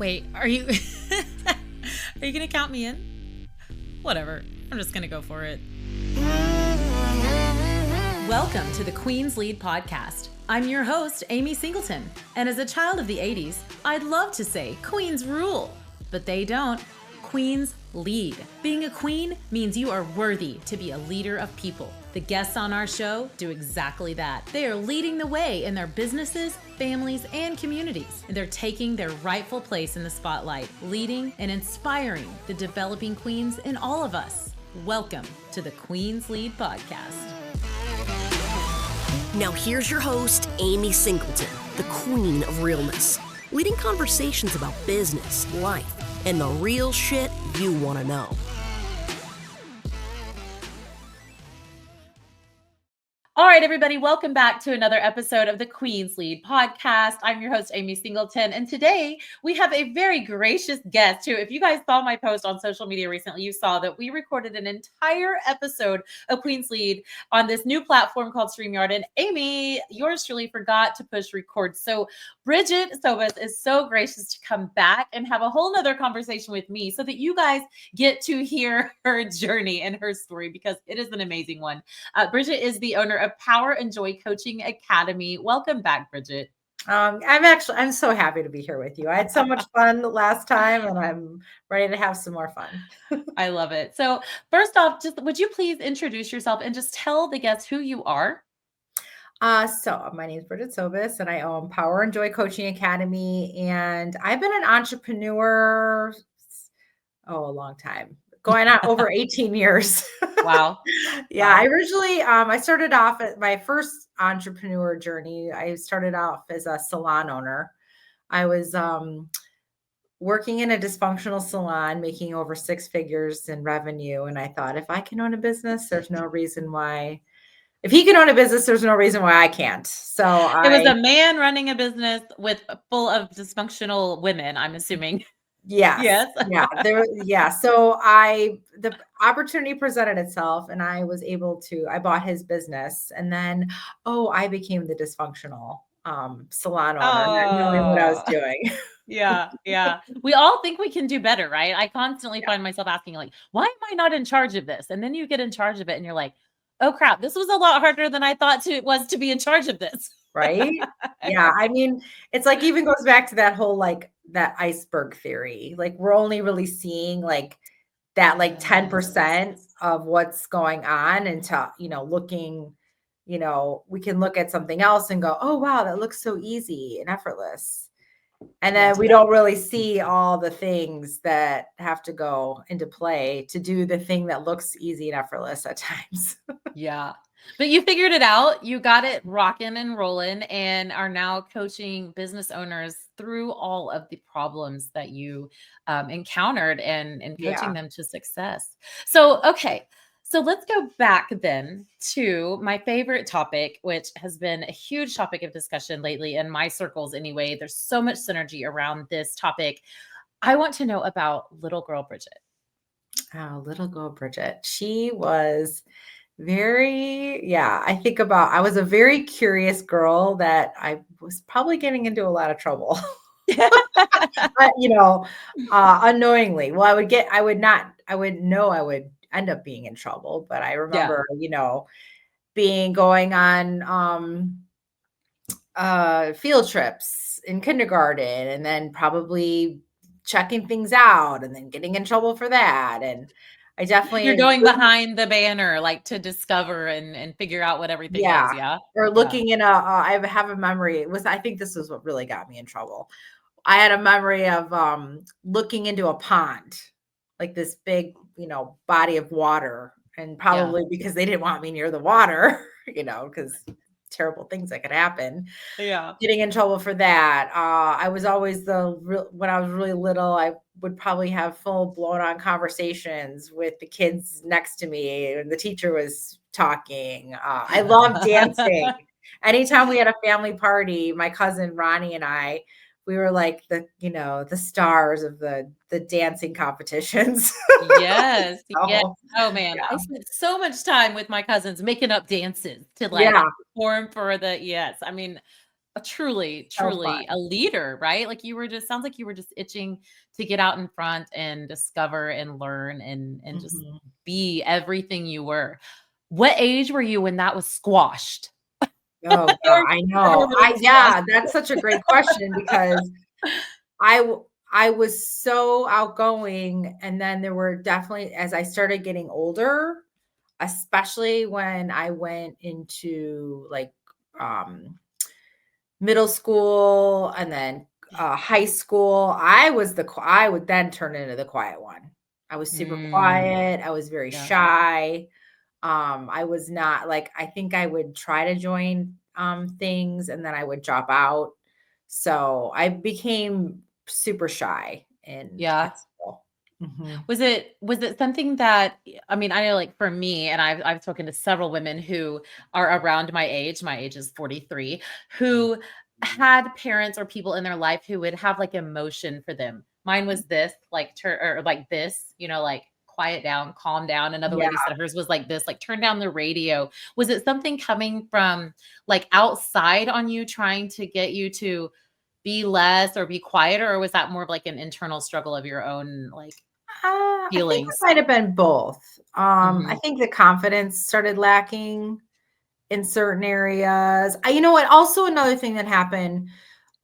Wait, are you are you gonna count me in? Whatever. I'm just gonna go for it. Welcome to the Queen's Lead podcast. I'm your host, Amy Singleton, and as a child of the 80s, I'd love to say queens rule, but they don't. Queens lead. Being a queen means you are worthy to be a leader of people. The guests on our show do exactly that. They are leading the way in their businesses, families, and communities. And they're taking their rightful place in the spotlight, leading and inspiring the developing queens in all of us. Welcome to the Queen's Lead podcast. Now here's your host, Amy Singleton, the queen of realness, leading conversations about business, life, and the real shit you want to know. All right, everybody, welcome back to another episode of the Queen's Lead podcast. I'm your host, Amy Singleton, and today we have a very gracious guest who, if you guys saw my post on social media recently, you saw that we recorded an entire episode of Queen's Lead on this new platform called StreamYard, and Amy, yours truly, forgot to push record. So Brigette Sobus is so gracious to come back and have a whole nother conversation with me so that you guys get to hear her journey and her story, because it is an amazing one. Brigette is the owner of Power and Joy Coaching Academy. Welcome back, Brigette. I'm so happy to be here with you. I had so much fun last time and I'm ready to have some more fun. I love it. So first off, just would you please introduce yourself and just tell the guests who you are? So my name is Brigette Sobus and I own Power and Joy Coaching Academy. And I've been an entrepreneur, a long time. Going on over 18 years. Wow. Yeah. Wow. I originally, I started off at my first entrepreneur journey. I started off as a salon owner. I was working in a dysfunctional salon, making over 6 figures in revenue. And I thought, if I can own a business, there's no reason why. If he can own a business, there's no reason why I can't. So it was a man running a business full of dysfunctional women, I'm assuming. Yes. So the opportunity presented itself and I was able to, I bought his business and then, I became the dysfunctional salon owner, not knowing what I was doing. Yeah. We all think we can do better, right? I constantly find myself asking like, why am I not in charge of this? And then you get in charge of it and you're like, oh crap, this was a lot harder than I thought it was to be in charge of this. Right? Yeah. I mean, it's like even goes back to that whole that iceberg theory. Like we're only really seeing that 10% of what's going on until, looking, we can look at something else and go, oh wow, that looks so easy and effortless. And then we don't really see all the things that have to go into play to do the thing that looks easy and effortless at times. Yeah. But you figured it out. You got it rocking and rolling and are now coaching business owners through all of the problems that you encountered and coaching them to success. So, okay. So let's go back then to my favorite topic, which has been a huge topic of discussion lately in my circles anyway. There's so much synergy around this topic. I want to know about little girl Brigette. Oh, little girl Brigette. She was I was a very curious girl that I was probably getting into a lot of trouble. But, unknowingly. Well, I would know I would end up being in trouble, but I remember, going on field trips in kindergarten and then probably checking things out and then getting in trouble for that. And I definitely you're going behind the banner, like to discover and figure out what everything is. Yeah. Or looking in I have a memory. I think this is what really got me in trouble. I had a memory of looking into a pond, like this big, body of water. And probably because they didn't want me near the water, because terrible things that could happen. Yeah. Getting in trouble for that. I was always when I was really little, I would probably have full blown on conversations with the kids next to me and the teacher was talking. I love dancing. Anytime we had a family party, my cousin Ronnie and I, we were like the stars of the dancing competitions. Yes. Yes. Oh man. Yeah. I spent so much time with my cousins making up dances to perform for I mean, truly, So fun. truly a leader, right? Like you were just sounds like you were just itching to get out in front and discover and learn and just Mhm. be everything you were. What age were you when that was squashed? Oh god, Or I know. permanently squashed? Yeah, that's such a great question because I was so outgoing, and then there were definitely as I started getting older, especially when I went into, like, um, middle school and then, high school, I would then turn into the quiet one. I was super Mm, quiet, I was very yeah. shy. I was not like I think I would try to join things and then I would drop out. So I became super shy in high Yeah. school. Mhm. Was it something that I mean, I know like for me, and I've spoken to several women who are around my age is 43, who had parents or people in their life who would have like emotion for them. Mine was this, like or like this, like quiet down, calm down. Another Yeah. lady said hers was like this, like turn down the radio. Was it something coming from like outside on you trying to get you to be less or be quieter, or was that more of like an internal struggle of your own like I think it feelings? might have been both. I Mhm. think the confidence started lacking in certain areas. You know what? Also, another thing that happened,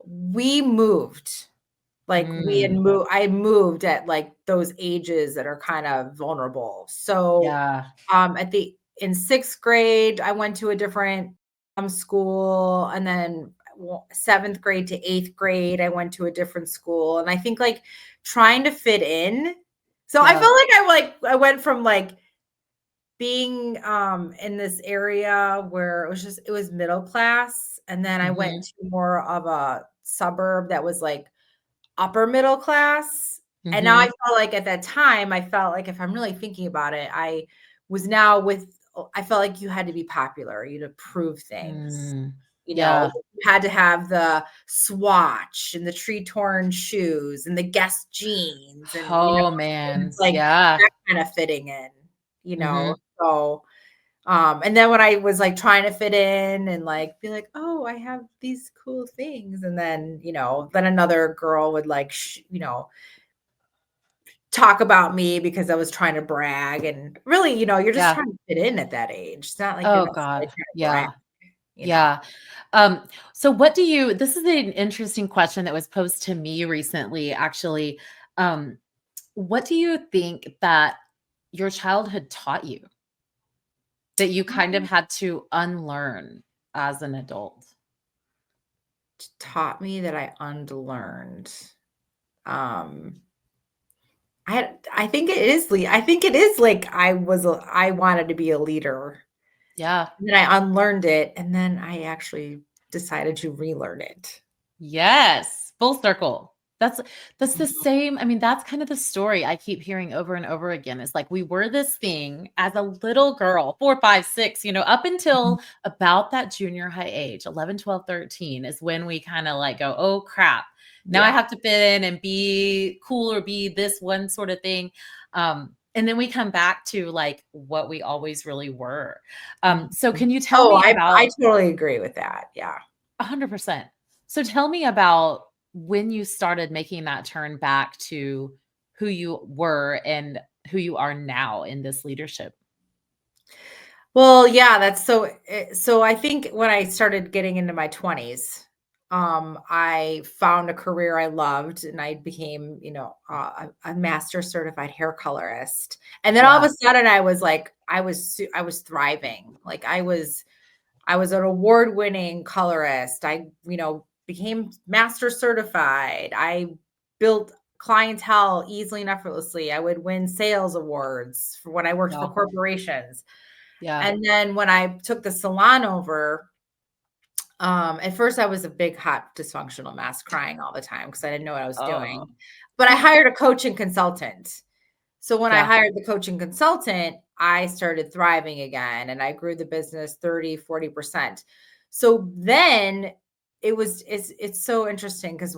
we moved. Like, Mm, I moved at, like, those ages that are kind of vulnerable. So, yeah. at the in 6th grade, I went to a different, school, and then, 7th grade to 8th grade, I went to a different school, and I think, like, trying to fit in. So, I Yeah. felt like I went from, like, being, in this area where it was middle class, and then I went Mhm. to more of a suburb that was, like, upper middle class, and now I Mhm. felt like at that time, I felt like if I'm really thinking about it, I was now with I felt like you had to be popular, you had to prove things, Mm. you know, Yeah. you had to have the swatch and the tree-torn shoes and the Guess jeans and, Oh, it's man. like Yeah. that kinda fitting in, Mhm. so, and then when I was, like, trying to fit in and, like, be like, "Oh, I have these cool things," and then, then another girl would, like, talk about me because I was trying to brag, and really, you're just Yeah. trying to fit in at that age. It's not like you're Oh necessarily god. trying to brag, Yeah. you know? Yeah. So what do you this is an interesting question that was posed to me recently, actually. Um, what do you think that your childhood taught you that you kind of Um, had to unlearn as an adult? Taught me that I unlearned. Um, I think it is like I wanted to be a leader, Yeah. and then I unlearned it, and then I actually decided to relearn it. Yes, full circle. That's the Mhm, same. I mean, that's kind of the story I keep hearing over and over again. It's like we were this thing as a little girl, 4, 5, 6, up mhm. until about that junior high age, 11, 12, 13 is when we kind of like go, "Oh crap. Now I Yeah. have to fit in and be cool or be this one sort of thing." And then we come back to like what we always really were. Mhm. So can you tell Oh, me I about totally agree with that, yeah. 100%. So tell me about when you started making that turn back to who you were and who you are now in this leadership. Well, yeah, so I think when I started getting into my 20s, I found a career I loved and I became, a master certified hair colorist. And then all of Yeah. a sudden I was like, I was thriving. Like I was an award-winning colorist. I, became master certified. I built clientele easily and effortlessly. I would win sales awards for when I worked for Wow. corporations. Yeah. And then when I took the salon over, at first I was a big, hot, dysfunctional mess, crying all the time because I didn't know what I was Oh. doing. But I hired a coach and consultant. So when I Yeah. hired the coach and consultant, I started thriving again and I grew the business 30, 40%. So then it's so interesting because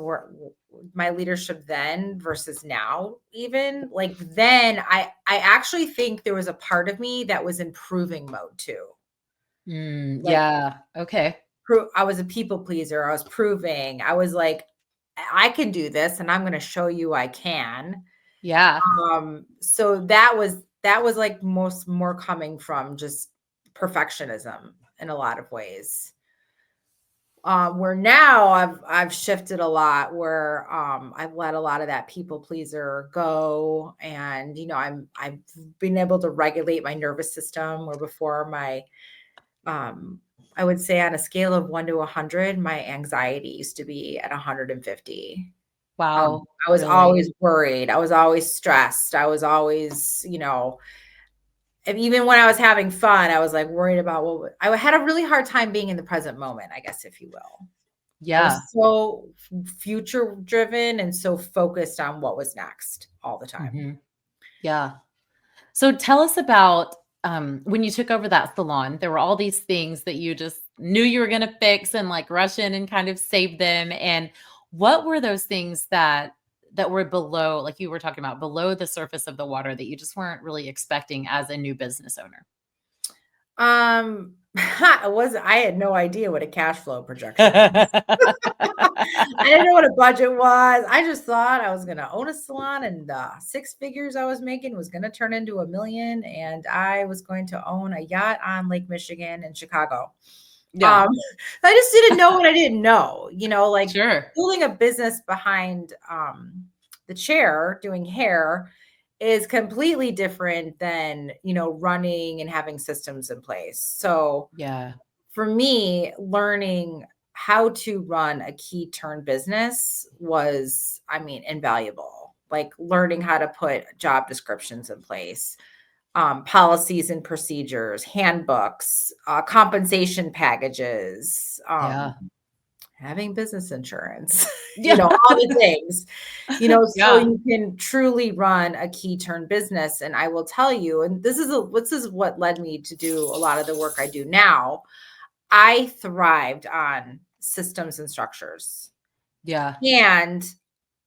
my leadership then versus now, even like then I actually think there was a part of me that was improving mode too. Like Yeah. Okay. I was a people pleaser. I was proving. I was like, I can do this, and I'm going to show you I can. Yeah. So that was like more coming from just perfectionism in a lot of ways. Where now I've shifted a lot, where I've let a lot of that people pleaser go, and I've been able to regulate my nervous system, where before my I would say on a scale of 1 to 100, my anxiety used to be at 150. Wow. I was Really? always worried. I was always stressed. I was always, and even when I was having fun, I was like worried about I had a really hard time being in the present moment, I guess, if you will. I Yeah. was so future driven and so focused on what was next all the time. Mhm. Yeah. So tell us about when you took over that salon. There were all these things that you just knew you were going to fix and like rush in and kind of save them. And what were those things that were below, like you were talking about, below the surface of the water that you just weren't really expecting as a new business owner? I had no idea what a cash flow projection was. I didn't know what a budget was. I just thought I was going to own a salon, and the 6 figures I was making was going to turn into $1 million, and I was going to own a yacht on Lake Michigan in Chicago. Yeah. I just didn't know what I didn't know, like Sure. building a business behind the chair doing hair is completely different than, running and having systems in place. So Yeah. for me, learning how to run a key turn business was, invaluable. Like learning how to put job descriptions in place, policies and procedures, handbooks, compensation packages, Yeah. having business insurance, Yeah. all the things, so Yeah. you can truly run a key turn business. And I will tell you, and this is what led me to do a lot of the work I do now. I thrived on systems and structures. Yeah. And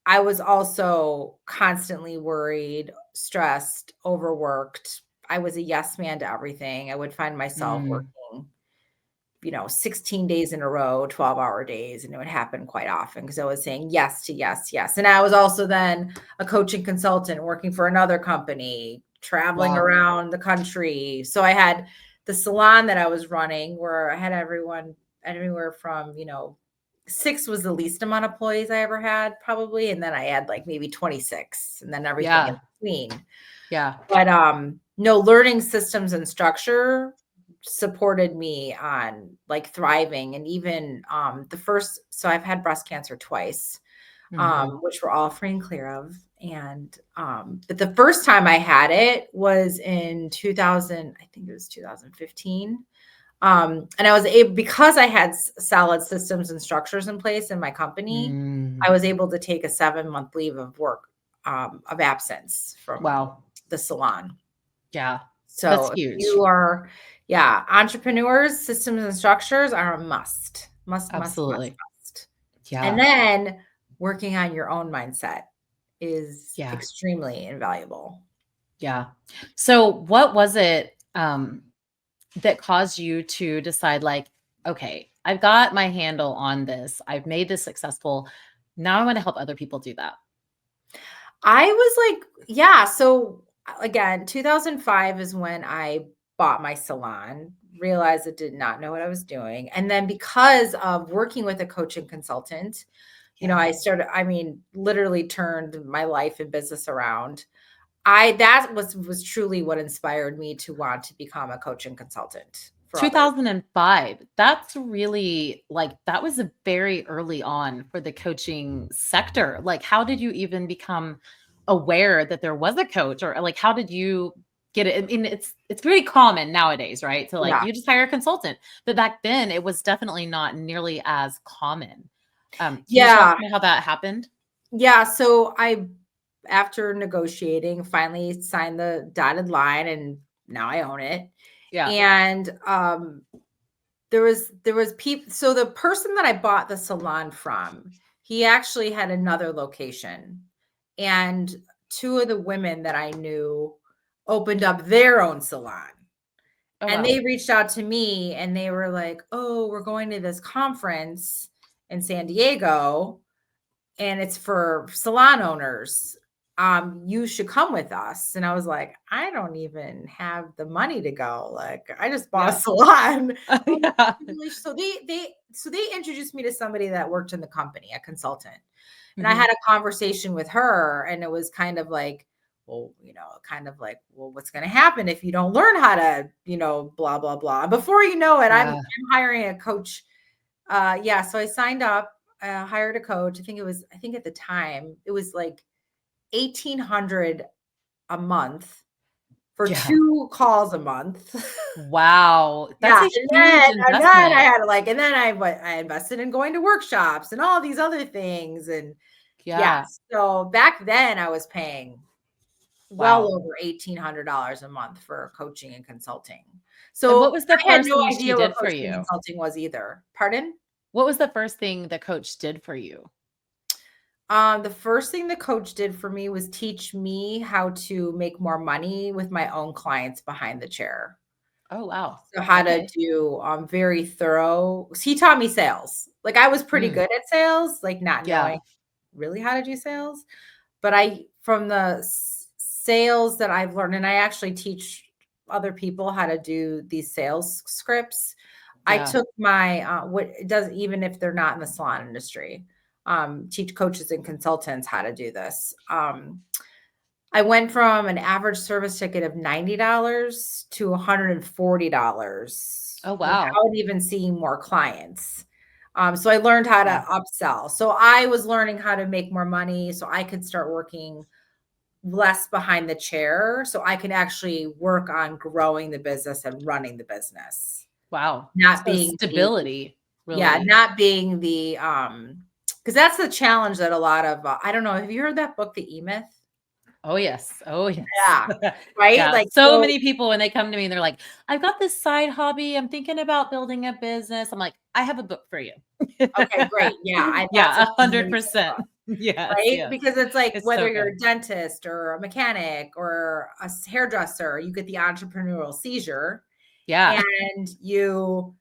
I was also constantly worried, stressed, overworked. I was a yes man to everything. I would find myself Mm. working, 16 days in a row, 12-hour days. And it would happen quite often because I was saying yes to yes, yes. And I was also then a coaching consultant working for another company, traveling Wow. around the country. So I had the salon that I was running where I had everyone everywhere from, 6 was the least amount of employees I ever had, probably. And then I had like maybe 26 and then everything in Yeah. between. Yeah. But no, learning systems and structure supported me on like thriving. And even so I've had breast cancer twice, Mhm. which we're all free and clear of. And but the first time I had it was in 2000, I think it was 2015. And I was able, because I had solid systems and structures in place in my company, Mm. I was able to take a 7-month leave of work, of absence from Wow. the salon. Yeah. That's So if huge. you are, entrepreneurs, systems and structures are a must, must, must, must, Absolutely. must. And Yeah. then working on your own mindset is Yeah. extremely invaluable. Yeah. So what was it that caused you to decide like, okay, I've got my handle on this. I've made this successful. Now I want to help other people do that. I was like, yeah. So again, 2005 is when I bought my salon, realized I did not know what I was doing. And then because of working with a coaching consultant, I started, literally turned my life and business around. That was truly what inspired me to want to become a coaching consultant for others. 2005. That's really like that was a very early on for the coaching sector. Like how did you even become aware that there was a coach or like how did you get it? I mean it's very common nowadays, right? To like Yeah. you just hire a consultant. But back then it was definitely not nearly as common. Can you tell us Yeah. how that happened? Yeah. So after negotiating, finally signed the dotted line, and now I own it. Yeah. And there was people. So the person that I bought the salon from, he actually had another location, and 2 of the women that I knew opened up their own salon. Oh, And wow. they reached out to me and they were like, oh, we're going to this conference in San Diego and it's for salon owners. You should come with us. And I was like, I don't even have the money to go. Like, I just bought a salon. Yeah. So they introduced me to somebody that worked in the company, a consultant. And I Mhm. had a conversation with her, and it was kind of like, well, what's going to happen if you don't learn how to, blah, blah, blah. Before you know it, I'm hiring a coach. So I signed up, hired a coach. I think at the time it was like 1,800 a month for 2 calls a month. Wow. That's Yeah, a huge and then I investment. had I invested in going to workshops and all these other things. And Yeah. so back then I was paying well Wow. over $1,800 a month for coaching and consulting. And So what was the I had first no thing she idea what did for coaching and you? consulting was either. Pardon? What was the first thing the coach did for you? The first thing the coach did for me was teach me how to make more money with my own clients behind the chair. Oh, wow. So how to Okay. do very thorough. He taught me sales. Like I was pretty Mm. good at sales, like not Yeah. knowing really how to do sales. But from the sales that I've learned, and I actually teach other people how to do these sales scripts. I Yeah. took my what it does, even if they're not in the salon industry, teach coaches and consultants how to do this. I went from an average service ticket of $90 to $140 Oh, wow. without even seeing more clients. So I learned how Yeah. to upsell. So I was learning how to make more money so I could start working less behind the chair so I could actually work on growing the business and running the business. Wow. Not So being the stability, yeah, really. not being the because that's the challenge that a lot of I don't know, have you heard that book, The E-Myth? Oh, yes. Oh, yes. Yeah. Right? Yeah. Like, So so many people, when they come to me and they're like, I've got this side hobby. I'm thinking about building a business. I'm like, I have a book for you. okay, great. Yeah, that's Yeah, an amazing 100%. book, Yes, right? yes. Because it's like It's whether so you're good. a dentist or a mechanic or a hairdresser, you get the entrepreneurial seizure Yeah, and you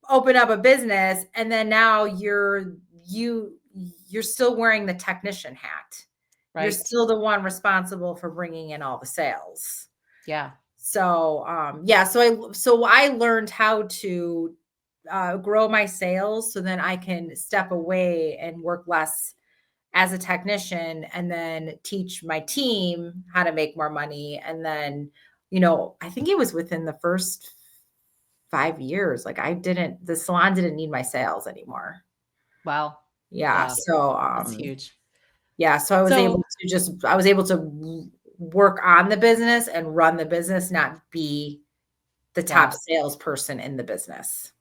open up a business and then now you're still wearing the technician hat. You're right. still the one responsible for bringing in all the sales. Yeah, So, so I learned how to grow my sales so then I can step away and work less as a technician and then teach my team how to make more money. And then, I think it was within the first 5 years, like the salon didn't need my sales anymore. wow. Yeah. Yeah, So, that's huge. so So I was able to work on the business and run the business, not be the top yeah. salesperson in the business.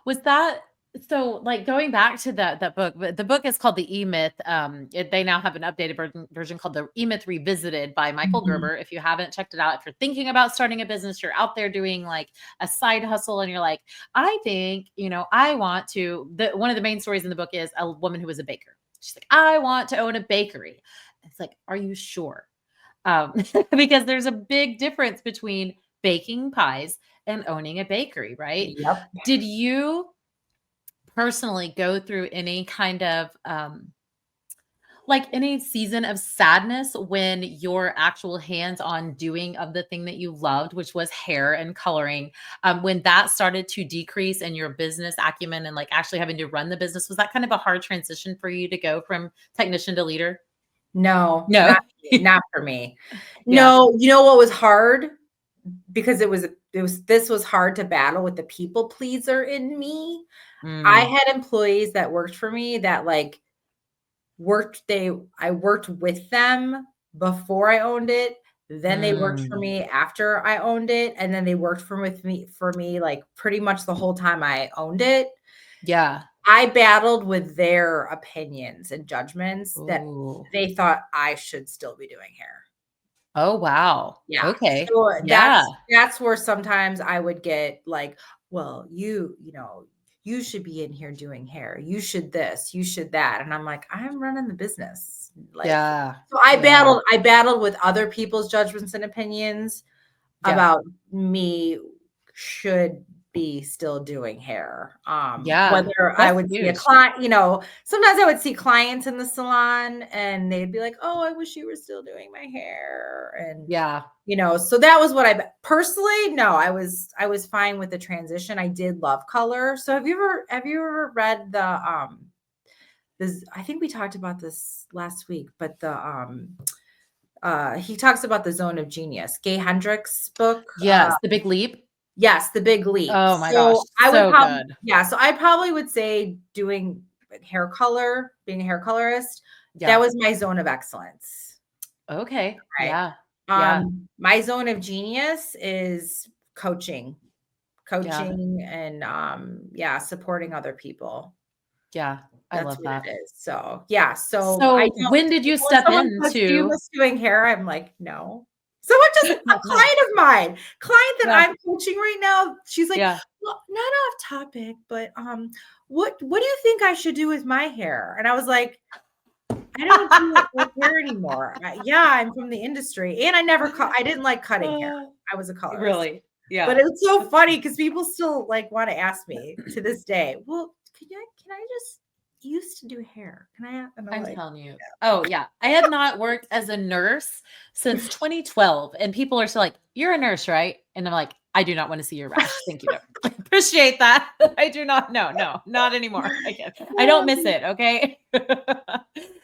Was that so, like, going back to that book, but the book is called The E-Myth. They now have an updated version called The E-Myth Revisited by Michael Mhm. Gerber. If you haven't checked it out, if you're thinking about starting a business, you're out there doing like a side hustle and you're like, I think, I want to one of the main stories in the book is a woman who was a baker. She's like, I want to own a bakery. It's like, are you sure? Because there's a big difference between baking pies and owning a bakery, right? Yep. Did you personally go through any kind of like any season of sadness when your actual hands-on doing of the thing that you loved, which was hair and coloring, when that started to decrease and your business acumen and like actually having to run the business, was that kind of a hard transition for you to go from technician to leader? No, No. not for me. Yeah. No, you know what was hard? Because this was hard to battle with the people pleaser in me. I Mm, had employees that worked for me that like I worked with them before I owned it. Then they worked for mm. me after I owned it. And then they worked for me like pretty much the whole time I owned it. Yeah. I battled with their opinions and judgments that Ooh. they thought I should still be doing hair. Oh, wow. Yeah. Okay. So Yeah. that's where sometimes I would get like, well, you should be in here doing hair. You should this, you should that. And I'm like, I'm running the business. Like, Yeah. so Yeah. I battled with other people's judgments and opinions Yeah. about me should be still doing hair. Yeah, Whether I that's would see a huge. client, sometimes I would see clients in the salon and they'd be like, "Oh, I wish you were still doing my hair." And Yeah. so that was what I personally, no, I was fine with the transition. I did love color. So have you ever read I think we talked about this last week, but he talks about the zone of genius, Gay Hendricks book. Yes, The Big Leap. Yes, The Big Leap. Oh my gosh, I would so probably, good. so I probably would say doing hair color, being a hair colorist, Yeah. that was my zone of excellence. Okay. Right. Yeah. Yeah. My zone of genius is coaching and supporting other people. Yeah. I That's love what that. it is. So yeah. So When did you when step someone says, "Do you into miss doing hair?" I'm like, no. Someone just a client of mine, that Yeah. I'm coaching right now. She's like, Yeah. "Well, not off topic, but what do you think I should do with my hair?" And I was like, I don't do hair anymore. I'm from the industry, and I didn't like cutting hair. I was a colorist. Really? Yeah. But it's so funny because people still like want to ask me to this day, "Well, can I just used to do hair? Can I?" And I'm like, telling you. Oh yeah. I have not worked as a nurse since 2012. And people are still like, "You're a nurse, right?" And I'm like, "I do not want to see your rash. Thank you. I appreciate that. I do not. No, not anymore. I don't miss it. Okay."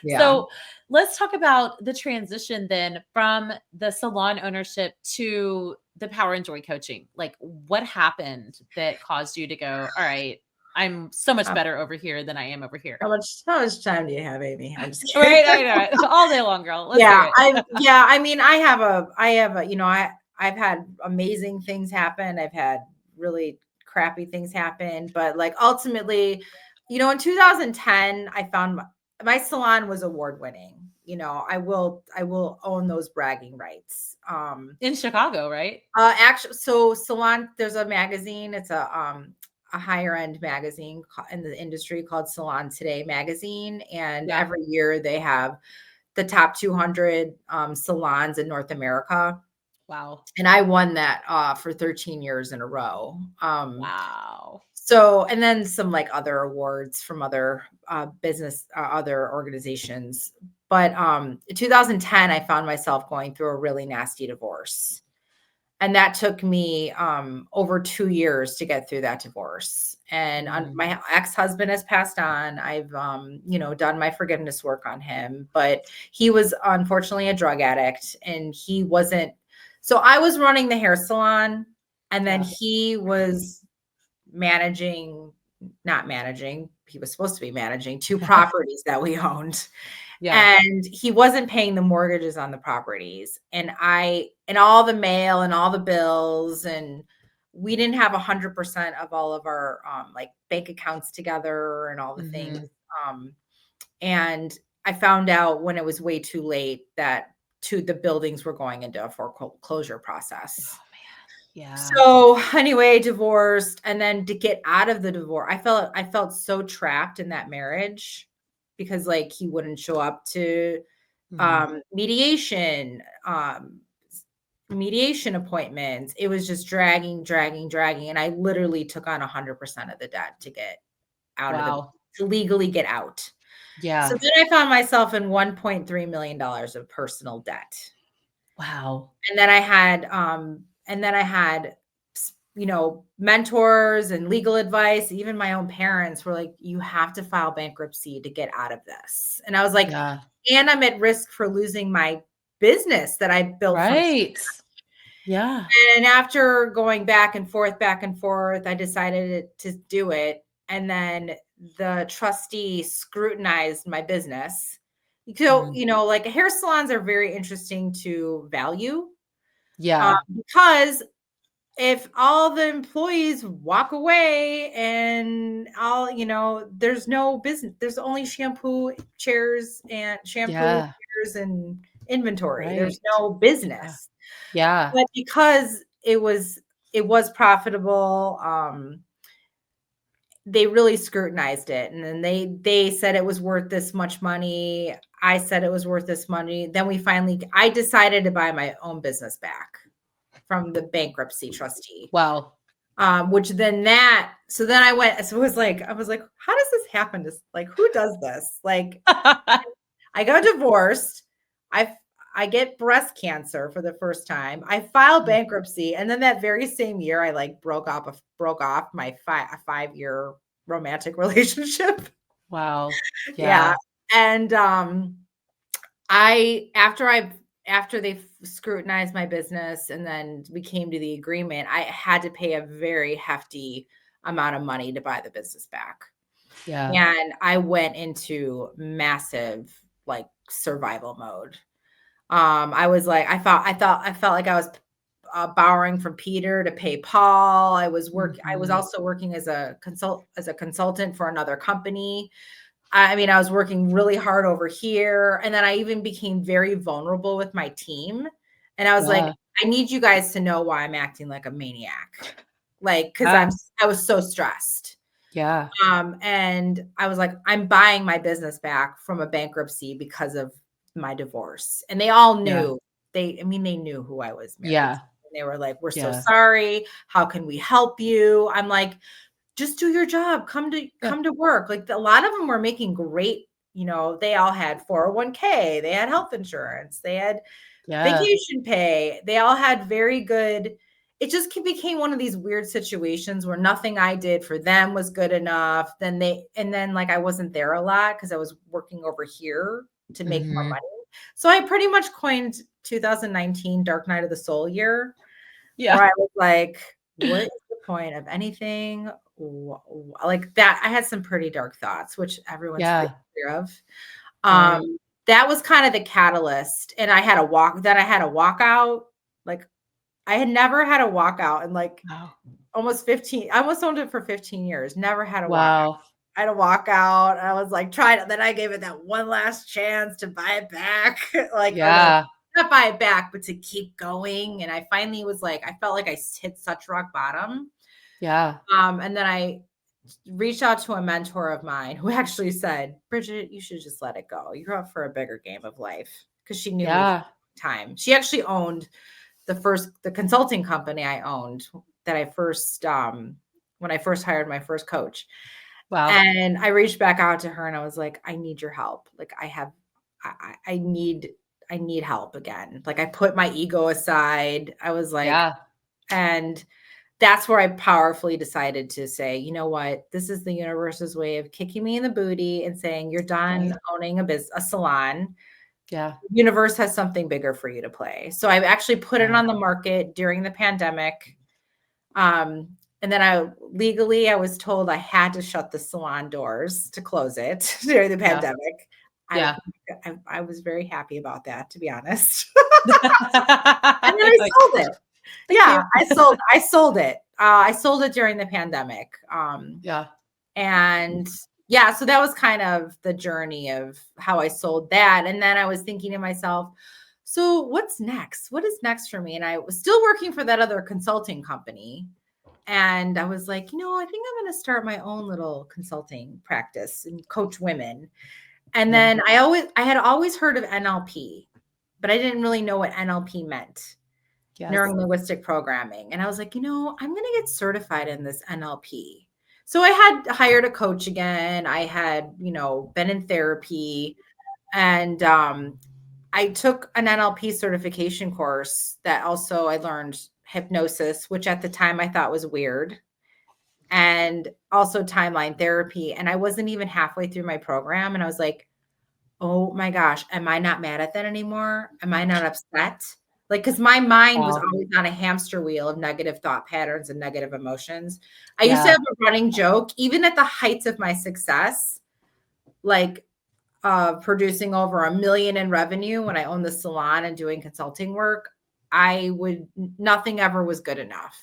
Yeah. So let's talk about the transition then from the salon ownership to the power and joy coaching. Like, what happened that caused you to go, "All right, I'm so much better over here than I am over here." How much time do you have, Amy? I'm just kidding. Right, I know it. All day long, girl. Let's hear it. I mean, I have I've had amazing things happen. I've had really crappy things happen, but like ultimately, in 2010, I found my salon was award winning. I will own those bragging rights. In Chicago, right? Actually, so salon, there's a magazine. It's a higher end magazine in the industry called Salon Today magazine. And every year they have the top 200 salons in North America. Wow. And I won that for 13 years in a row. Wow. So, and then some like other awards from other other organizations. But in 2010, I found myself going through a really nasty divorce. And that took me over 2 years to get through that divorce. And my ex-husband has passed on. I've, done my forgiveness work on him, but he was unfortunately a drug addict, and he wasn't. So I was running the hair salon, and then he was not managing. He was supposed to be managing 2 properties that we owned. Yeah. And he wasn't paying the mortgages on the properties, and all the mail and all the bills, and we didn't have 100% of all of our like bank accounts together and all the things. And I found out when it was way too late that the buildings were going into a foreclosure process. Oh man. Yeah. So anyway, divorced, and then to get out of the divorce, I felt so trapped in that marriage. Because like he wouldn't show up to mediation appointments. It was just dragging. And I literally took on 100% of the debt to get out to legally get out. Yeah. So then I found myself in $1.3 million of personal debt. Wow. And then I had mentors and legal advice. Even my own parents were like, "You have to file bankruptcy to get out of this." And I was like, and I'm at risk for losing my business that I built. Right. Yeah. And after going back and forth, I decided to do it. And then the trustee scrutinized my business. So, like hair salons are very interesting to value. Yeah. Because if all the employees walk away and there's no business, there's only shampoo chairs and chairs and inventory. Right. There's no business. Yeah. But because it was profitable, they really scrutinized it. And then they said it was worth this much money. I said it was worth this money. Then I decided to buy my own business back from the bankruptcy trustee. Wow. Which then so then I was like, how does this happen? Like, who does this? Like, I got divorced. I get breast cancer for the first time. I filed bankruptcy. And then that very same year, I like broke off my 5-year romantic relationship. Wow. Yeah. And, after they scrutinized my business and then we came to the agreement, I had to pay a very hefty amount of money to buy the business back. Yeah. And I went into massive like survival mode. I was like, I felt like I was borrowing from Peter to pay Paul. I was also working as a consultant for another company. I mean, I was working really hard over here. And then I even became very vulnerable with my team. And I was like, I need you guys to know why I'm acting like a maniac. Like, cause I was so stressed. Yeah. And I was like, I'm buying my business back from a bankruptcy because of my divorce. And they all knew, they knew who I was married to. And they were like, we're so sorry. How can we help you? I'm like, just do your job. Come to work. Like a lot of them were making great, they all had 401k, they had health insurance, they had vacation pay. They all had very good. It just became one of these weird situations where nothing I did for them was good enough. And then like, I wasn't there a lot because I was working over here to make more money. So I pretty much coined 2019 Dark Night of the Soul year. Yeah. Where I was like, what is the point of anything like that? I had some pretty dark thoughts, which everyone's clear of. That was kind of the catalyst. And I had a walkout. Like I had never had a walkout in like almost 15. I almost owned it for 15 years. Never had a walkout. I had a walkout. I was like then I gave it that one last chance to buy it back. Like, not buy it back, but to keep going. And I finally was like, I felt like I hit such rock bottom. Yeah. And then I reached out to a mentor of mine who actually said, Bridget, you should just let it go. You're up for a bigger game of life. Cause she knew me for a time. She actually owned the consulting company I owned that I first, when I first hired my first coach. Wow. And I reached back out to her and I was like, I need your help. Like I need help again. Like I put my ego aside. I was like, and that's where I powerfully decided to say, you know what, this is the universe's way of kicking me in the booty and saying, you're done owning a salon. Yeah. The universe has something bigger for you to play. So I actually put it on the market during the pandemic. And then I was told I had to shut the salon doors to close it during the pandemic. I was very happy about that, to be honest. And then I sold it. I sold it. I sold it during the pandemic. And so that was kind of the journey of how I sold that. And then I was thinking to myself, so what's next? What is next for me? And I was still working for that other consulting company. And I was like, I think I'm going to start my own little consulting practice and coach women. And then I had always heard of NLP, but I didn't really know what NLP meant. Neuro-linguistic programming. And I was like, I'm going to get certified in this NLP. So I had hired a coach again. I had, been in therapy, and I took an NLP certification course that also I learned hypnosis, which at the time I thought was weird, and also timeline therapy. And I wasn't even halfway through my program. And I was like, oh my gosh, am I not mad at that anymore? Am I not upset? Like, because my mind was always on a hamster wheel of negative thought patterns and negative emotions. I used to have a running joke, even at the heights of my success, like producing over $1 million in revenue when I owned the salon and doing consulting work. Nothing ever was good enough.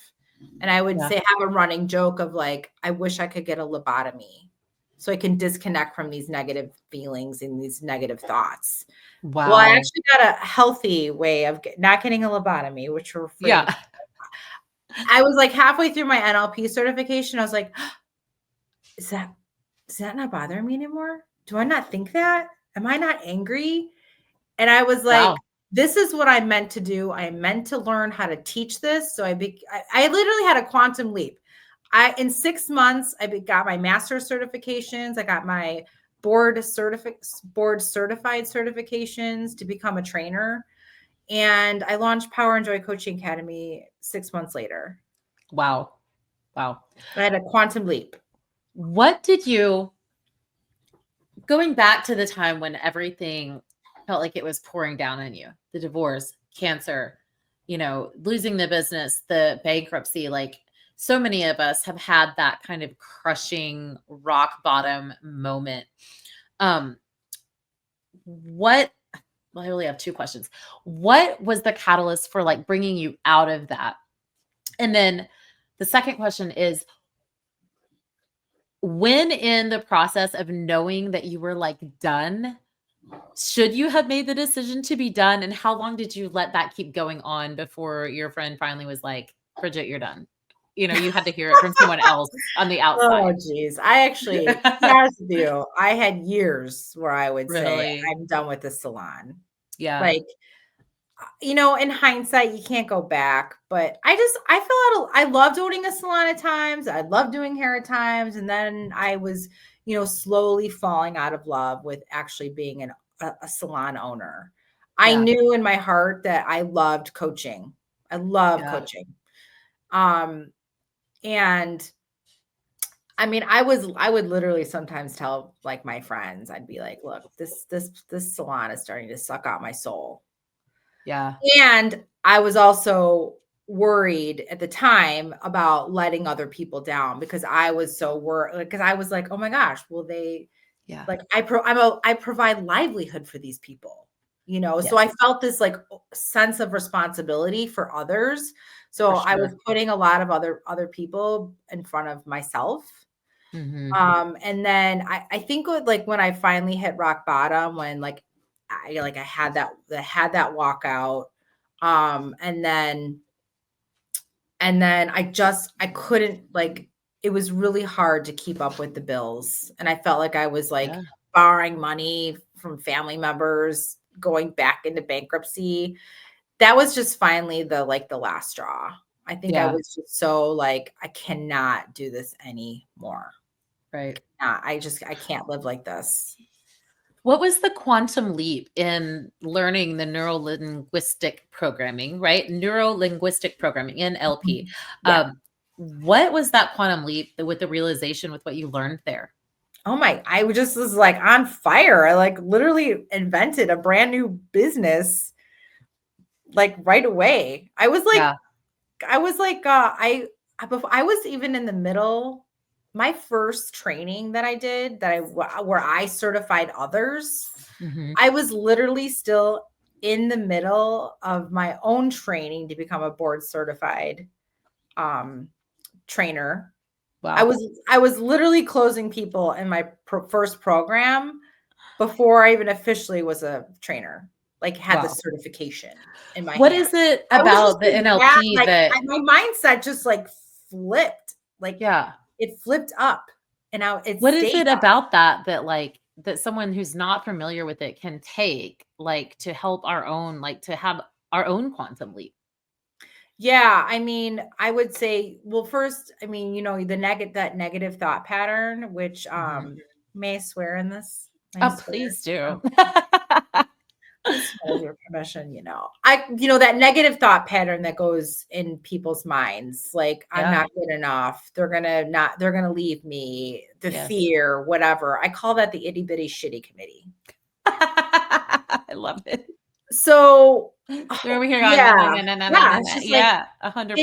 And I would say, have a running joke of like, I wish I could get a lobotomy so I can disconnect from these negative feelings and these negative thoughts. Wow. Well, I actually got a healthy way of not getting a lobotomy, which were free. Yeah. I was like halfway through my NLP certification. I was like, is that not bothering me anymore? Do I not think that? Am I not angry? And I was like, this is what I meant to do. I meant to learn how to teach this. So I literally had a quantum leap. in 6 months, I got my master's certifications. I got my board certified certifications to become a trainer. And I launched Power and Joy Coaching Academy 6 months later. Wow. Wow. I had a quantum leap. What did you, going back to the time when everything felt like it was pouring down on you, the divorce, cancer, losing the business, the bankruptcy, like so many of us have had that kind of crushing rock bottom moment. Well, I only have 2 questions. What was the catalyst for like bringing you out of that? And then the second question is, when in the process of knowing that you were like done, should you have made the decision to be done? And how long did you let that keep going on before your friend finally was like, Bridget, you're done? You had to hear it from someone else on the outside. Oh, geez. I actually, to be honest with you, I had years where I would say, Really? I'm done with the salon. Yeah. Like, in hindsight, you can't go back, but I loved owning a salon at times. I loved doing hair at times. And then I was, slowly falling out of love with actually being a salon owner. I knew in my heart that I loved coaching. I love coaching. And I mean, I would literally sometimes tell like my friends, I'd be like, look, this salon is starting to suck out my soul. Yeah. And I was also worried at the time about letting other people down because I was so worried, because I was like, oh my gosh, will they, like I provide livelihood for these people, So I felt this like sense of responsibility for others. So I was putting a lot of other people in front of myself. Mm-hmm. And then I think like when I finally hit rock bottom, when I had that walkout, and then I couldn't, like, it was really hard to keep up with the bills, and I felt like I was like borrowing money from family members, going back into bankruptcy. That was just finally the last straw. I think I was just so like, I cannot do this anymore. Right. I can't live like this. What was the quantum leap in learning the neuro-linguistic programming, right? Neuro-linguistic programming, NLP. What was that quantum leap with the realization with what you learned there? I just was like on fire. I like literally invented a brand new business like right away. I was even in the middle. My first training that I did where I certified others, I was literally still in the middle of my own training to become a board certified trainer. Wow. I was literally closing people in my first program before I even officially was a trainer, like had the certification in my What hand. is it about the NLP my mindset just like flipped, like it flipped up, and now it's what is it about that someone who's not familiar with it can take, like, to help our own, like, to have our own quantum leap? Yeah, I mean, I would say, well, first, I mean, that negative thought pattern, which may I swear in this? Please do. With your permission, that negative thought pattern that goes in people's minds, like, I'm not good enough. They're gonna leave me, the fear, whatever. I call that the Itty Bitty Shitty Committee. I love it. So they're over here going, yeah, 100%. And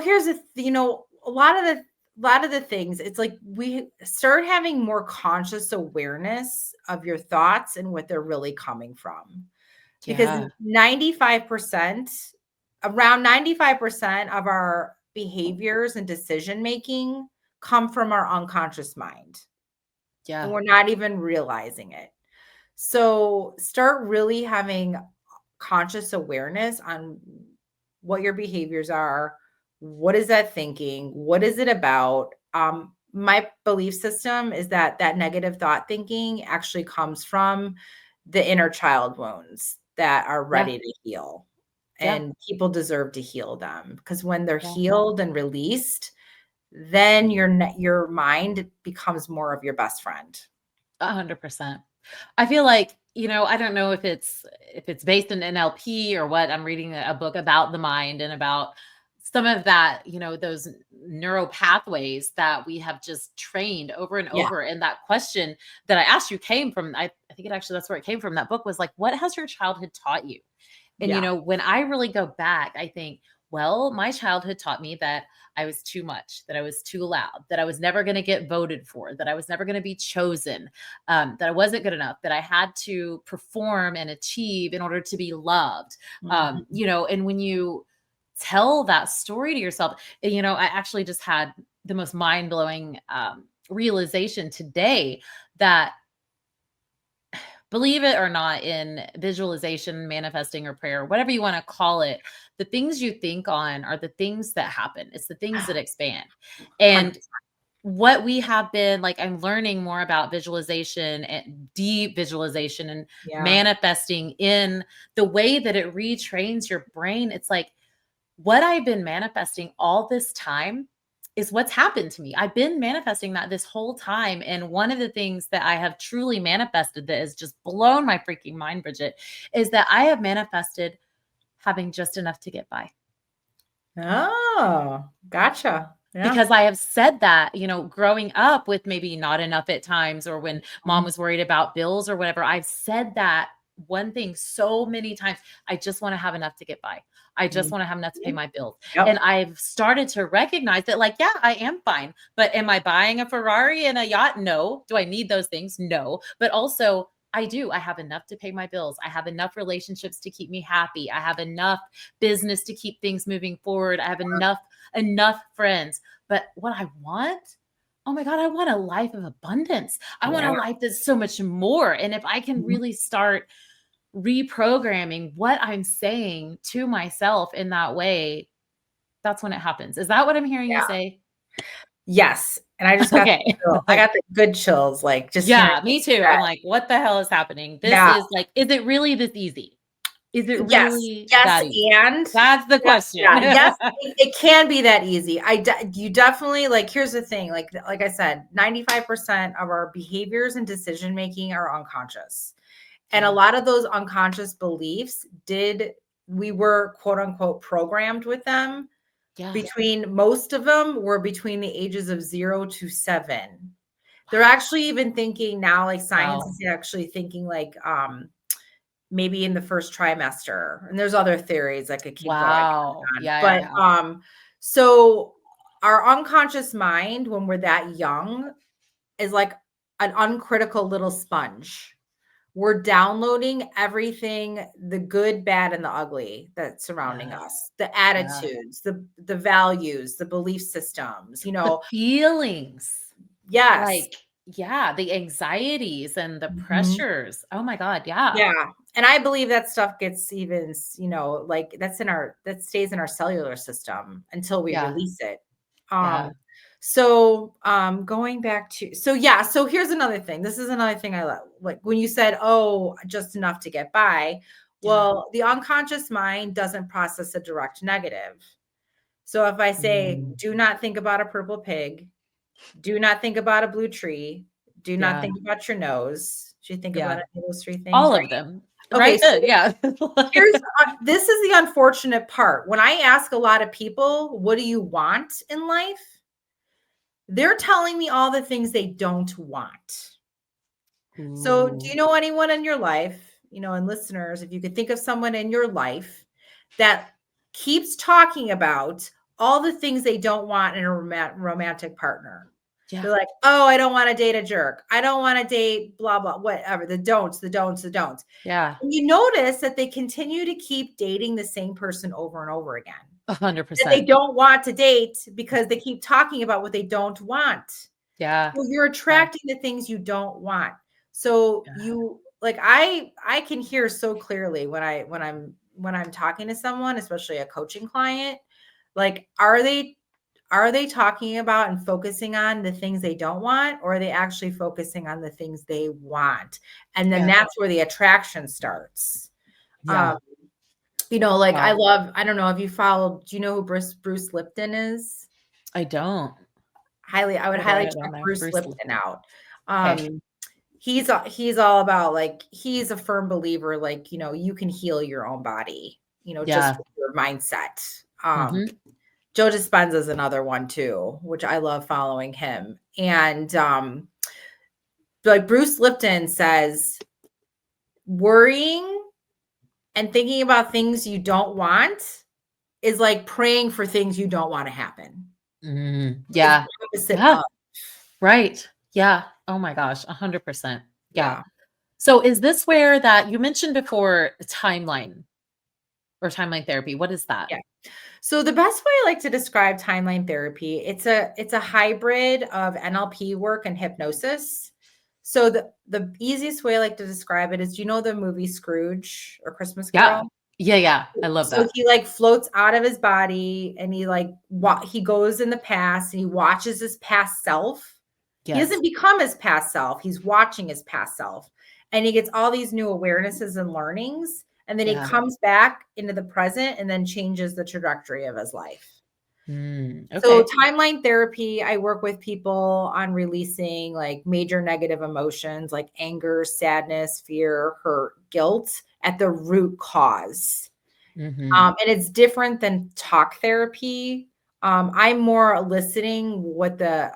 here's a lot of the things, it's like we start having more conscious awareness of your thoughts and what they're really coming from. Because around 95% of our behaviors and decision making come from our unconscious mind. Yeah. And we're not even realizing it. So start really having conscious awareness on what your behaviors are. What is that thinking? What is it about? My belief system is that negative thought thinking actually comes from the inner child wounds that are ready to heal. And people deserve to heal them, because when they're healed and released, then your mind becomes more of your best friend. 100%. I feel like, I don't know if it's based in NLP or what. I'm reading a book about the mind and about some of that, those neural pathways that we have just trained over and Yeah. over. And that question that I asked you came from, I think that's where it came from. That book was like, what has your childhood taught you? And, when I really go back, I think, well, my childhood taught me that I was too much, that I was too loud, that I was never going to get voted for, that I was never going to be chosen, that I wasn't good enough, that I had to perform and achieve in order to be loved. And when you tell that story to yourself, I actually just had the most mind-blowing realization today that, believe it or not, in visualization, manifesting, or prayer, whatever you want to call it, the things you think on are the things that happen. It's the things that expand. And what we have been like, I'm learning more about visualization and deep visualization and manifesting in the way that it retrains your brain. It's like what I've been manifesting all this time is what's happened to me. I've been manifesting that this whole time. And one of the things that I have truly manifested that has just blown my freaking mind, Bridget, is that I have manifested having just enough to get by. Oh, gotcha. Yeah. Because I have said that, growing up with maybe not enough at times, or when mom was worried about bills or whatever, I've said that one thing so many times. I just want to have enough to get by. I just want to have enough to pay my bills. Yep. And I've started to recognize that, like, yeah, I am fine. But am I buying a Ferrari and a yacht? No. Do I need those things? No. But also, I do. I have enough to pay my bills. I have enough relationships to keep me happy. I have enough business to keep things moving forward. I have enough friends. But what I want, oh my God, I want a life of abundance. I want a life that's so much more. And if I can really start reprogramming what I'm saying to myself in that way, that's when it happens. Is that what I'm hearing you say? Yes. And I just got I got the good chills, like just me too. I'm like, what the hell is happening? This is like, is it really this easy? Is it really that easy? And that's the question. Yes, it can be that easy. You definitely, like, here's the thing, like I said, 95% of our behaviors and decision making are unconscious. And a lot of those unconscious beliefs we were quote unquote programmed with them. Most of them were between the ages of 0 to 7. They're actually even thinking now, like science is actually thinking like, maybe in the first trimester, and there's other theories that could keep going on. So our unconscious mind, when we're that young, is like an uncritical little sponge. We're downloading everything, the good, bad, and the ugly that's surrounding us, the attitudes, the values, the belief systems, the feelings. Yes. Like, the anxieties and the pressures. Oh my God. Yeah. Yeah. And I believe that stuff gets even, like that stays in our cellular system until we release it. So going back to, so here's another thing. This is another thing I love. Like when you said, oh, just enough to get by. Well, the unconscious mind doesn't process a direct negative. So if I say, do not think about a purple pig, do not think about a blue tree, do not think about your nose. Should you think about any of those 3 things? All of them. Okay, so this is the unfortunate part. When I ask a lot of people, what do you want in life? They're telling me all the things they don't want. So do you know anyone in your life, and listeners, if you could think of someone in your life that keeps talking about all the things they don't want in a romantic partner? They're like, oh, I don't want to date a jerk. I don't want to date blah, blah, whatever. The don'ts. Yeah. And you notice that they continue to keep dating the same person over and over again. 100%. That they don't want to date because they keep talking about what they don't want. Yeah. So you're attracting the things you don't want. So you, like, I can hear so clearly when I'm talking to someone, especially a coaching client, like, are they talking about and focusing on the things they don't want, or are they actually focusing on the things they want? And then that's where the attraction starts. Like, I don't know if you followed, do you know who Bruce Lipton is? I don't. I would I'll highly write it check down there. Bruce Bruce. Lipton out. Okay. He's all about like, he's a firm believer, like, you can heal your own body, just Yeah. with your mindset. Mhm. Joe Dispenza is another one too, which I love following him. And like Bruce Lipton says, worrying and thinking about things you don't want is like praying for things you don't want to happen. It's Yeah. the opposite Yeah. of. Right. Yeah. Oh my gosh. 100%. Yeah. Yeah. So is this where that you mentioned before timeline or timeline therapy? What is that? Yeah. So the best way I like to describe timeline therapy, it's a hybrid of NLP work and hypnosis. So the easiest way I like to describe it is, do you know the movie Scrooge or Christmas Yeah. Carol? Yeah. Yeah. I love So that. he like floats out of his body and he like he goes in the past and he watches his past self. He Yes. doesn't become his past self. He's watching his past self. And he gets all these new awarenesses and learnings. And then he Yeah. comes back into the present and then changes the trajectory of his life. So Okay. timeline therapy, I work with people on releasing like major negative emotions like anger, sadness, fear, hurt, guilt at the root cause. And it's different than talk therapy. I'm more eliciting what the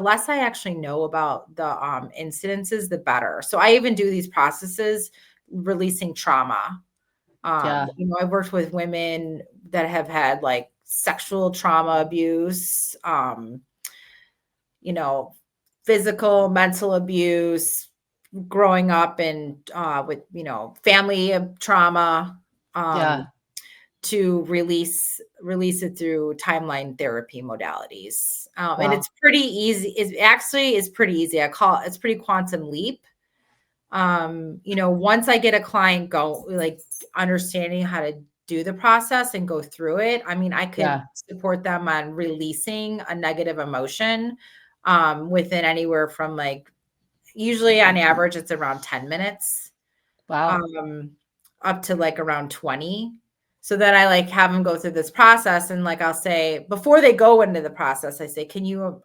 less I actually know about the incidences, the better. So I even do these processes releasing trauma. Yeah. I've worked with women that have had like sexual trauma abuse, physical, mental abuse, growing up and with, family trauma, Yeah. to release it through timeline therapy modalities. And Wow. it's pretty easy. It's pretty easy. It's pretty quantum leap. Once I get a client go like understanding how to do the process and go through it, I mean, I could Yeah. support them on releasing a negative emotion within anywhere from like, usually on average, it's around 10 minutes Wow. up to like around 20. So then I like have them go through this process. And like, I'll say, before they go into the process, I say, can you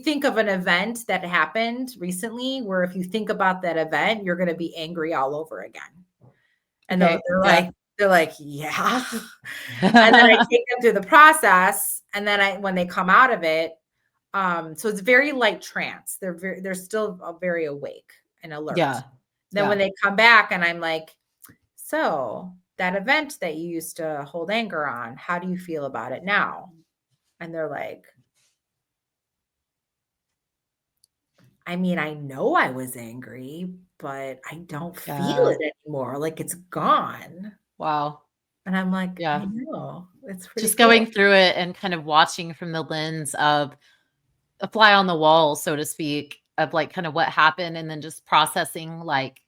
think of an event that happened recently where if you think about that event, you're going to be angry all over again? And Okay. Yeah. they're like, yeah. And then I take them through the process. And then when they come out of it, so it's very light trance. They're still very awake and alert. Yeah. Then when they come back and I'm like, so that event that you used to hold anger on, how do you feel about it now? And they're like, I mean, I know I was angry, but I don't feel Yeah. it anymore. Like it's gone. Wow. And I'm like, Yeah. I know. It's pretty Just cool. going through it and kind of watching from the lens of a fly on the wall, so to speak, of like kind of what happened and then just processing like,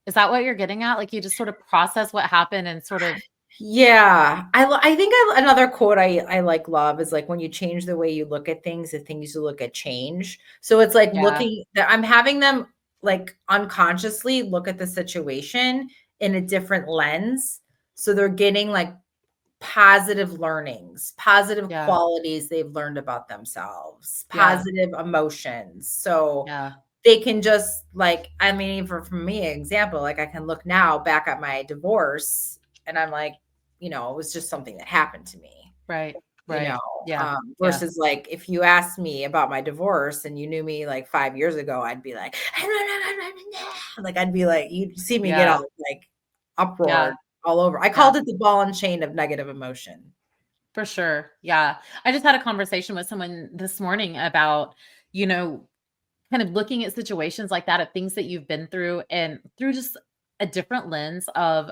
is that what you're getting at? Like you just sort of process what happened and sort of Yeah. I think another quote I like love is like, when you change the way you look at things, the things you look at change. So it's like yeah. I'm having them like unconsciously look at the situation in a different lens. So they're getting like positive learnings, positive Yeah. qualities they've learned about themselves, Yeah. positive emotions. So Yeah. they can just like, I mean, for me, example, like I can look now back at my divorce and I'm like, it was just something that happened to me, Right. Right. Yeah. Yeah. versus like, if you asked me about my divorce and you knew me like 5 years ago, I'd be like, like, I'd be like, you'd see me get Yeah. all like uproar Yeah. all over. I Yeah. called it the ball and chain of negative emotion. For sure. Yeah. I just had a conversation with someone this morning about, you know, kind of looking at situations like that, at things that you've been through and through just a different lens of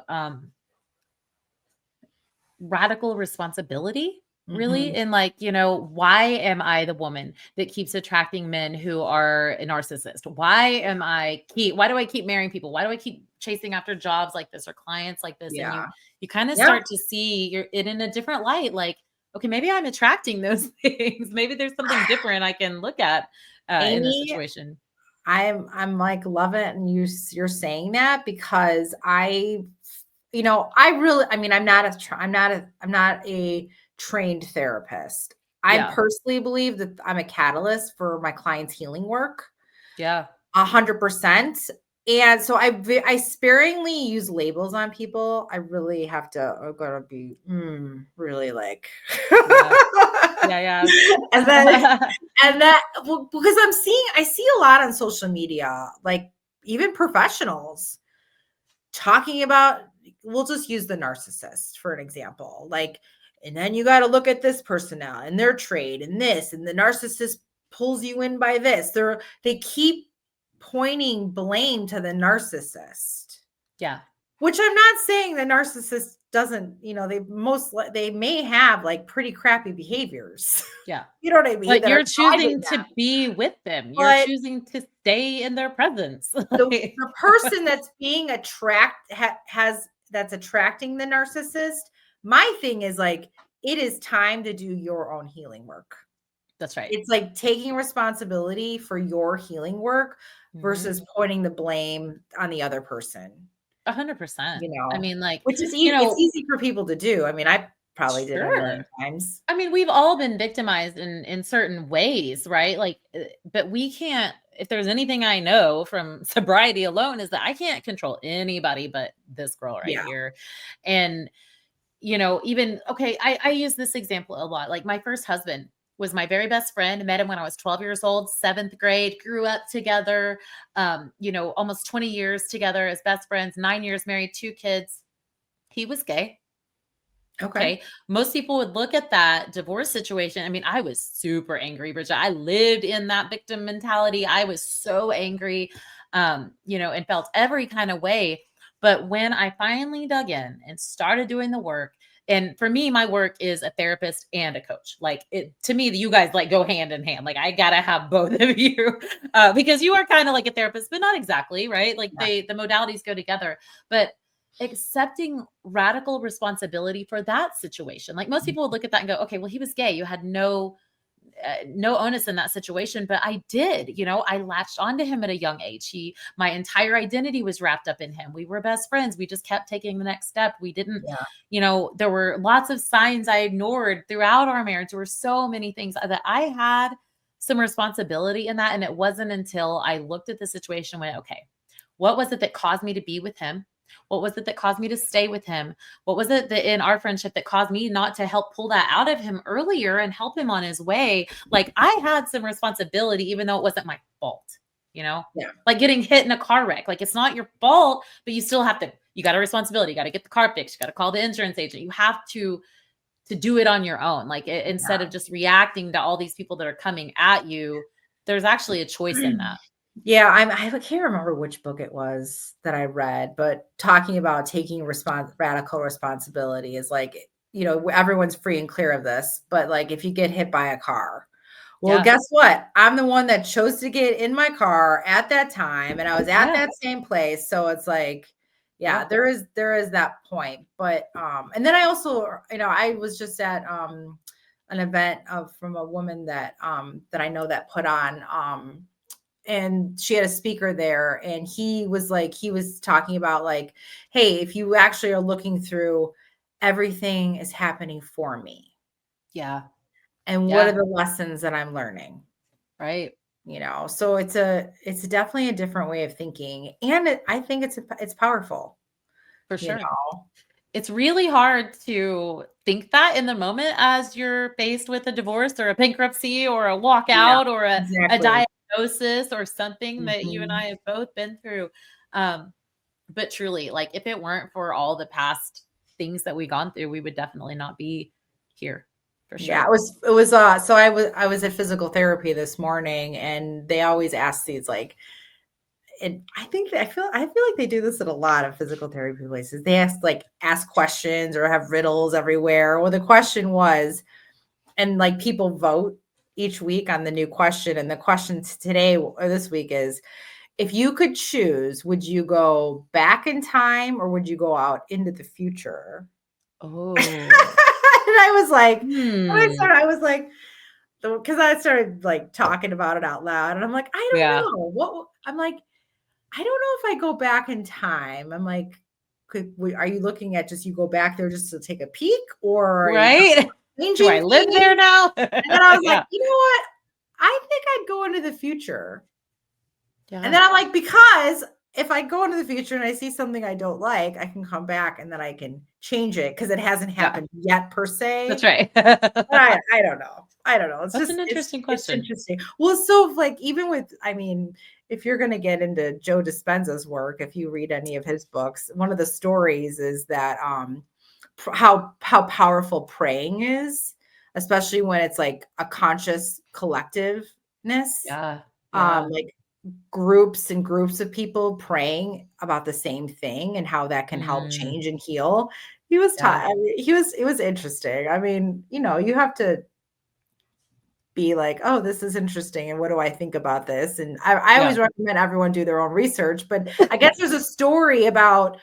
radical responsibility, really. Mhm. And like, why am I the woman that keeps attracting men who are a narcissist? Why do I keep marrying people? Why do I keep chasing after jobs like this or clients like this? And Yeah. you kind of Yeah. start to see it in a different light. Like, okay, maybe I'm attracting those things. Maybe there's something different I can look at in this Amy, situation. I'm like, love it. And you're saying that because I really, I mean, I'm not a trained therapist. I personally believe that I'm a catalyst for my clients' healing work. Yeah. 100%. And so I sparingly use labels on people. I really have to, I'm gonna be really like, Yeah. and that, well, because I see a lot on social media, like even professionals talking about, we'll just use the narcissist for an example. Like, and then you got to look at this person now and their trade and this, and the narcissist pulls you in by this. They keep pointing blame to the narcissist. Yeah. Which I'm not saying the narcissist doesn't, they may have like pretty crappy behaviors. Yeah. You know what I mean? But you're choosing to be with them. You're choosing to stay in their presence. The person that's being that's attracting the narcissist, my thing is like, it is time to do your own healing work. That's right. It's like taking responsibility for your healing work versus pointing the blame on the other person. 100%. I mean, like, which is easy. It's easy for people to do. I mean, I probably did it a million times. I mean, we've all been victimized in certain ways, right? Like, but we can't, if there's anything I know from sobriety alone, is that I can't control anybody but this girl right here. And, even, I use this example a lot. Like, my first husband was my very best friend. I met him when I was 12 years old, 7th grade, grew up together, almost 20 years together as best friends, 9 years married, 2 kids. He was gay. Okay. Most people would look at that divorce situation. I mean, I was super angry, Bridget. I lived in that victim mentality. I was so angry, and felt every kind of way. But when I finally dug in and started doing the work, and for me, my work is a therapist and a coach. Like, to me, you guys like go hand in hand. Like, I gotta have both of you because you are kind of like a therapist, but not exactly, right? Like the modalities go together. But accepting radical responsibility for that situation. Like, most people would look at that and go, okay, well, he was gay. You had no onus in that situation, but I did, I latched onto him at a young age. My entire identity was wrapped up in him. We were best friends. We just kept taking the next step. We didn't, there were lots of signs I ignored throughout our marriage. There were so many things that I had some responsibility in that. And it wasn't until I looked at the situation and went, okay, what was it that caused me to be with him? What was it that caused me to stay with him? What was it that in our friendship that caused me not to help pull that out of him earlier and help him on his way? Like, I had some responsibility, even though it wasn't my fault, like getting hit in a car wreck. Like, it's not your fault, but you still have to, you got a responsibility. You got to get the car fixed. You got to call the insurance agent. You have to do it on your own. Like, instead of just reacting to all these people that are coming at you, there's actually a choice in that. Yeah, I can't remember which book it was that I read, but talking about taking radical responsibility is like, everyone's free and clear of this, but like, if you get hit by a car, well, guess what? I'm the one that chose to get in my car at that time, and I was at that same place. So it's like, there is that point. But and then I also, I was just at an event from a woman that I know that put on and she had a speaker there, and he was talking about like, hey, if you actually are looking through, everything is happening for me. Yeah. And what are the lessons that I'm learning? Right. So it's definitely a different way of thinking. And I think it's powerful. For sure. It's really hard to think that in the moment as you're faced with a divorce or a bankruptcy or a walkout or a diagnosis or something that you and I have both been through. But truly, like, if it weren't for all the past things that we've gone through, we would definitely not be here. For sure. Yeah, it was so I was at physical therapy this morning, and they always ask these like, and I feel like they do this at a lot of physical therapy places. They ask questions or have riddles everywhere. Well, the question was, and like people vote each week on the new question. And the question today or this week is, if you could choose, would you go back in time or would you go out into the future? Oh. And I was like, because I started like talking about it out loud, and I'm like, I don't know I'm like, I don't know if I go back in time. I'm like, are you looking at just you go back there just to take a peek, or right? Do I live there now? And then I was like, you know what? I think I'd go into the future. Yeah. And then I'm like, because if I go into the future and I see something I don't like, I can come back and then I can change it because it hasn't happened yet per se. That's right. I don't know. It's That's just an interesting question. It's interesting. Well, so like even with, I mean, if you're going to get into Joe Dispenza's work, if you read any of his books, one of the stories is that how powerful praying is, especially when it's like a conscious collectiveness. Yeah. Like groups and groups of people praying about the same thing and how that can help change and heal. He was it was interesting. I mean, you know, you have to be like, oh, this is interesting. And what do I think about this? And I always recommend everyone do their own research, but I guess there's a story about,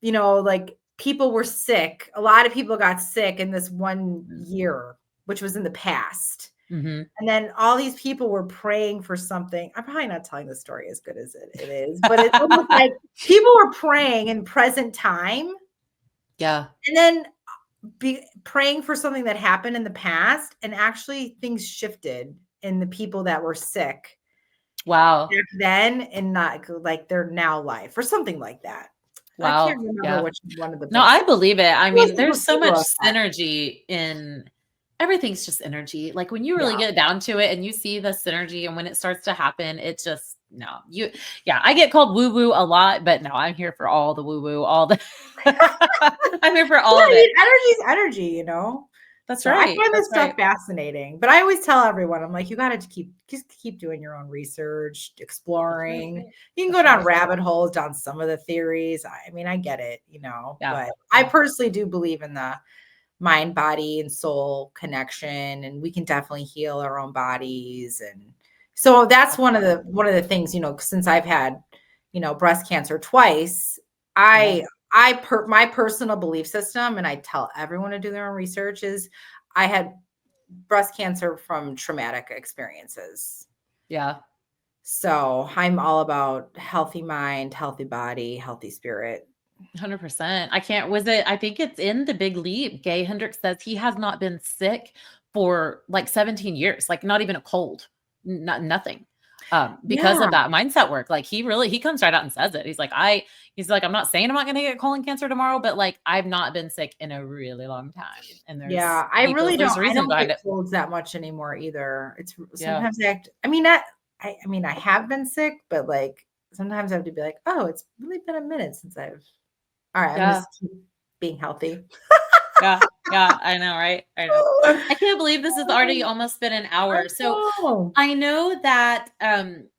you know, like people were sick. A lot of people got sick in this one year, which was in the past. And then all these people were praying for something. I'm probably not telling the story as good as it is, but it's almost like people were praying in present time. Yeah. And then praying for something that happened in the past, and actually things shifted in the people that were sick. Wow. Back then, and not like their now life or something like that. Wow. I can't remember which one of the books. No, I believe it. I mean, there's so much synergy in everything's just energy. Like when you really get down to it and you see the synergy, and when it starts to happen, it just, I get called woo woo a lot, but no, I'm here for all the woo woo, all the, I'm here for all of it. Energy's energy, you know? That's right. I find this stuff fascinating, but I always tell everyone, I'm like, you got to keep doing your own research, exploring. You can go down rabbit holes, down some of the theories. I mean, I get it, you know, but I personally do believe in the mind, body, and soul connection, and we can definitely heal our own bodies. And so that's one of the things, you know, since I've had, you know, breast cancer twice, my personal belief system, and I tell everyone to do their own research, is I had breast cancer from traumatic experiences. Yeah. So I'm all about healthy mind, healthy body, healthy spirit. 100%. I think it's in The Big Leap. Gay Hendricks says he has not been sick for like 17 years, like not even a cold, nothing. Because of that mindset work. Like he comes right out and says it. He's like, I'm not saying I'm not going to get colon cancer tomorrow, but like, I've not been sick in a really long time. And I don't get colds that much anymore either. It's sometimes I have been sick, but like, sometimes I have to be like, oh, it's really been a minute since all right, I'm just keep being healthy. Yeah, I know, right? I know. I can't believe this has already almost been an hour. So I know that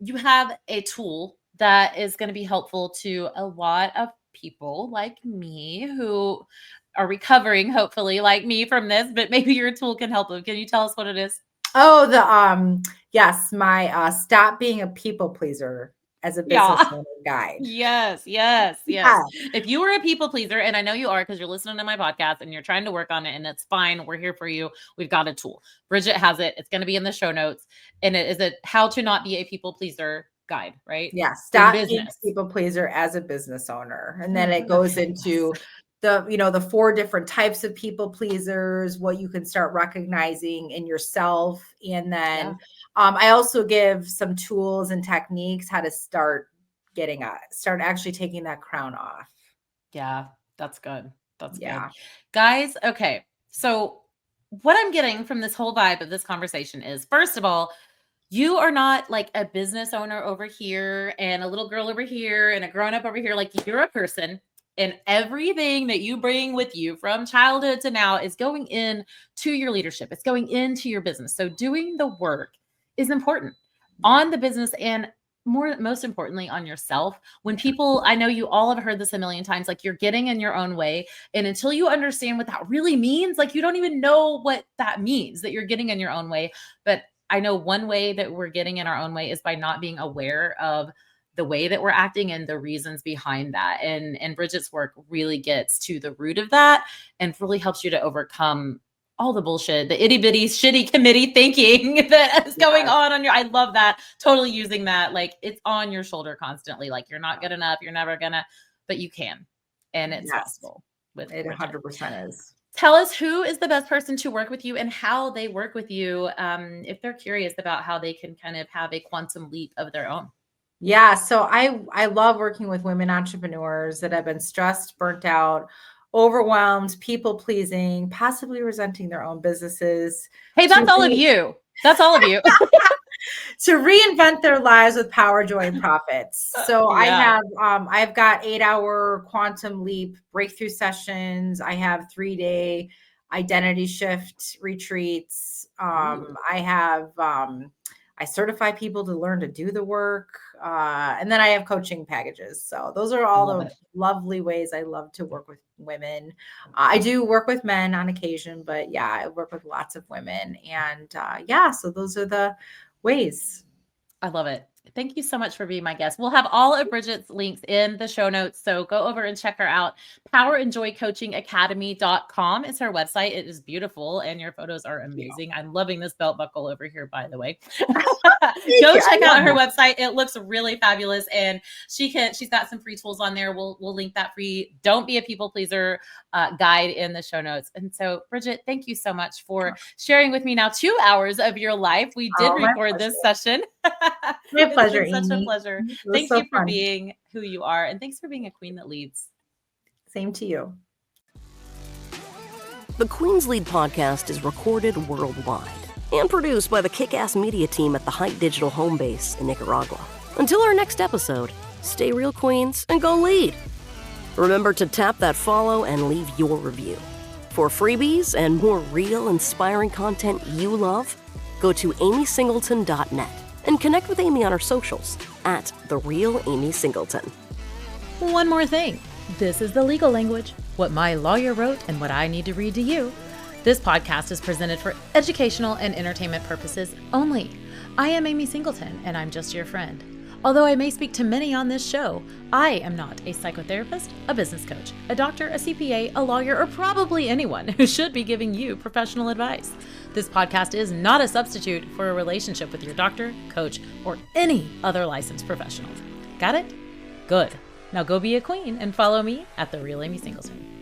you have a tool that is going to be helpful to a lot of people like me who are recovering, hopefully, like me from this, but maybe your tool can help them. Can you tell us what it is? Oh, yes, my Stop Being a People Pleaser as a business owner guide. Yes. If you were a people pleaser, and I know you are because you're listening to my podcast and you're trying to work on it, and it's fine. We're here for you. We've got a tool. Bridget has it. It's going to be in the show notes. And it is a how to not be a people pleaser guide, right? Yeah. Stop being a people pleaser as a business owner. And then it goes into the 4 different types of people pleasers, what you can start recognizing in yourself. And then I also give some tools and techniques how to start actually taking that crown off. Yeah, that's good. That's good. Guys, okay. So what I'm getting from this whole vibe of this conversation is, first of all, you are not like a business owner over here and a little girl over here and a grown-up over here. Like, you're a person, and everything that you bring with you from childhood to now is going into your leadership. It's going into your business. So doing the work is important on the business, and most importantly on yourself. When people, I know you all have heard this a million times, like, you're getting in your own way. And until you understand what that really means, like, you don't even know what that means, that you're getting in your own way. But I know one way that we're getting in our own way is by not being aware of the way that we're acting and the reasons behind that. And Bridget's work really gets to the root of that and really helps you to overcome all the bullshit, the itty bitty shitty committee thinking that is going on I love that. Totally using that. Like, it's on your shoulder constantly. Like, you're not good enough. You're never gonna, but you can. And it's possible. It 100% is. Tell us who is the best person to work with you and how they work with you, if they're curious about how they can kind of have a quantum leap of their own. Yeah, so I love working with women entrepreneurs that have been stressed, burnt out, overwhelmed, people pleasing, possibly resenting their own businesses. Hey, that's all of you. That's all of you. To reinvent their lives with power, joy, and profits. So Yeah. I've got 8-hour quantum leap breakthrough sessions. I have 3-day identity shift retreats. I certify people to learn to do the work. And then I have coaching packages. So those are all the lovely ways I love to work with women. I do work with men on occasion, but yeah, I work with lots of women. And so those are the ways. I love it. Thank you so much for being my guest. We'll have all of Bridget's links in the show notes. So go over and check her out. powerandjoycoachingacademy.com is her website. It is beautiful and your photos are amazing. I'm loving this belt buckle over here, by the way. Go check out her website. It looks really fabulous. And she's got some free tools on there. We'll link that free Don't Be a People Pleaser guide in the show notes. And so Bridget, thank you so much for sharing with me now 2 hours of your life. We did record this session. My pleasure, It's been such Amy. a pleasure. Thank you for being who you are. And thanks for being a queen that leads. Same to you. The Queen's Lead podcast is recorded worldwide and produced by the kick-ass media team at the Height Digital home base in Nicaragua. Until our next episode, stay real, queens, and go lead. Remember to tap that follow and leave your review. For freebies and more real, inspiring content you love, go to amysingleton.net and connect with Amy on her socials at @TheRealAmySingleton. One more thing. This is the legal language, what my lawyer wrote and what I need to read to you. This podcast is presented for educational and entertainment purposes only. I am Amy Singleton, and I'm just your friend. Although I may speak to many on this show, I am not a psychotherapist, a business coach, a doctor, a CPA, a lawyer, or probably anyone who should be giving you professional advice. This podcast is not a substitute for a relationship with your doctor, coach, or any other licensed professional. Got it? Good. Now go be a queen and follow me at The Real Amy Singleton.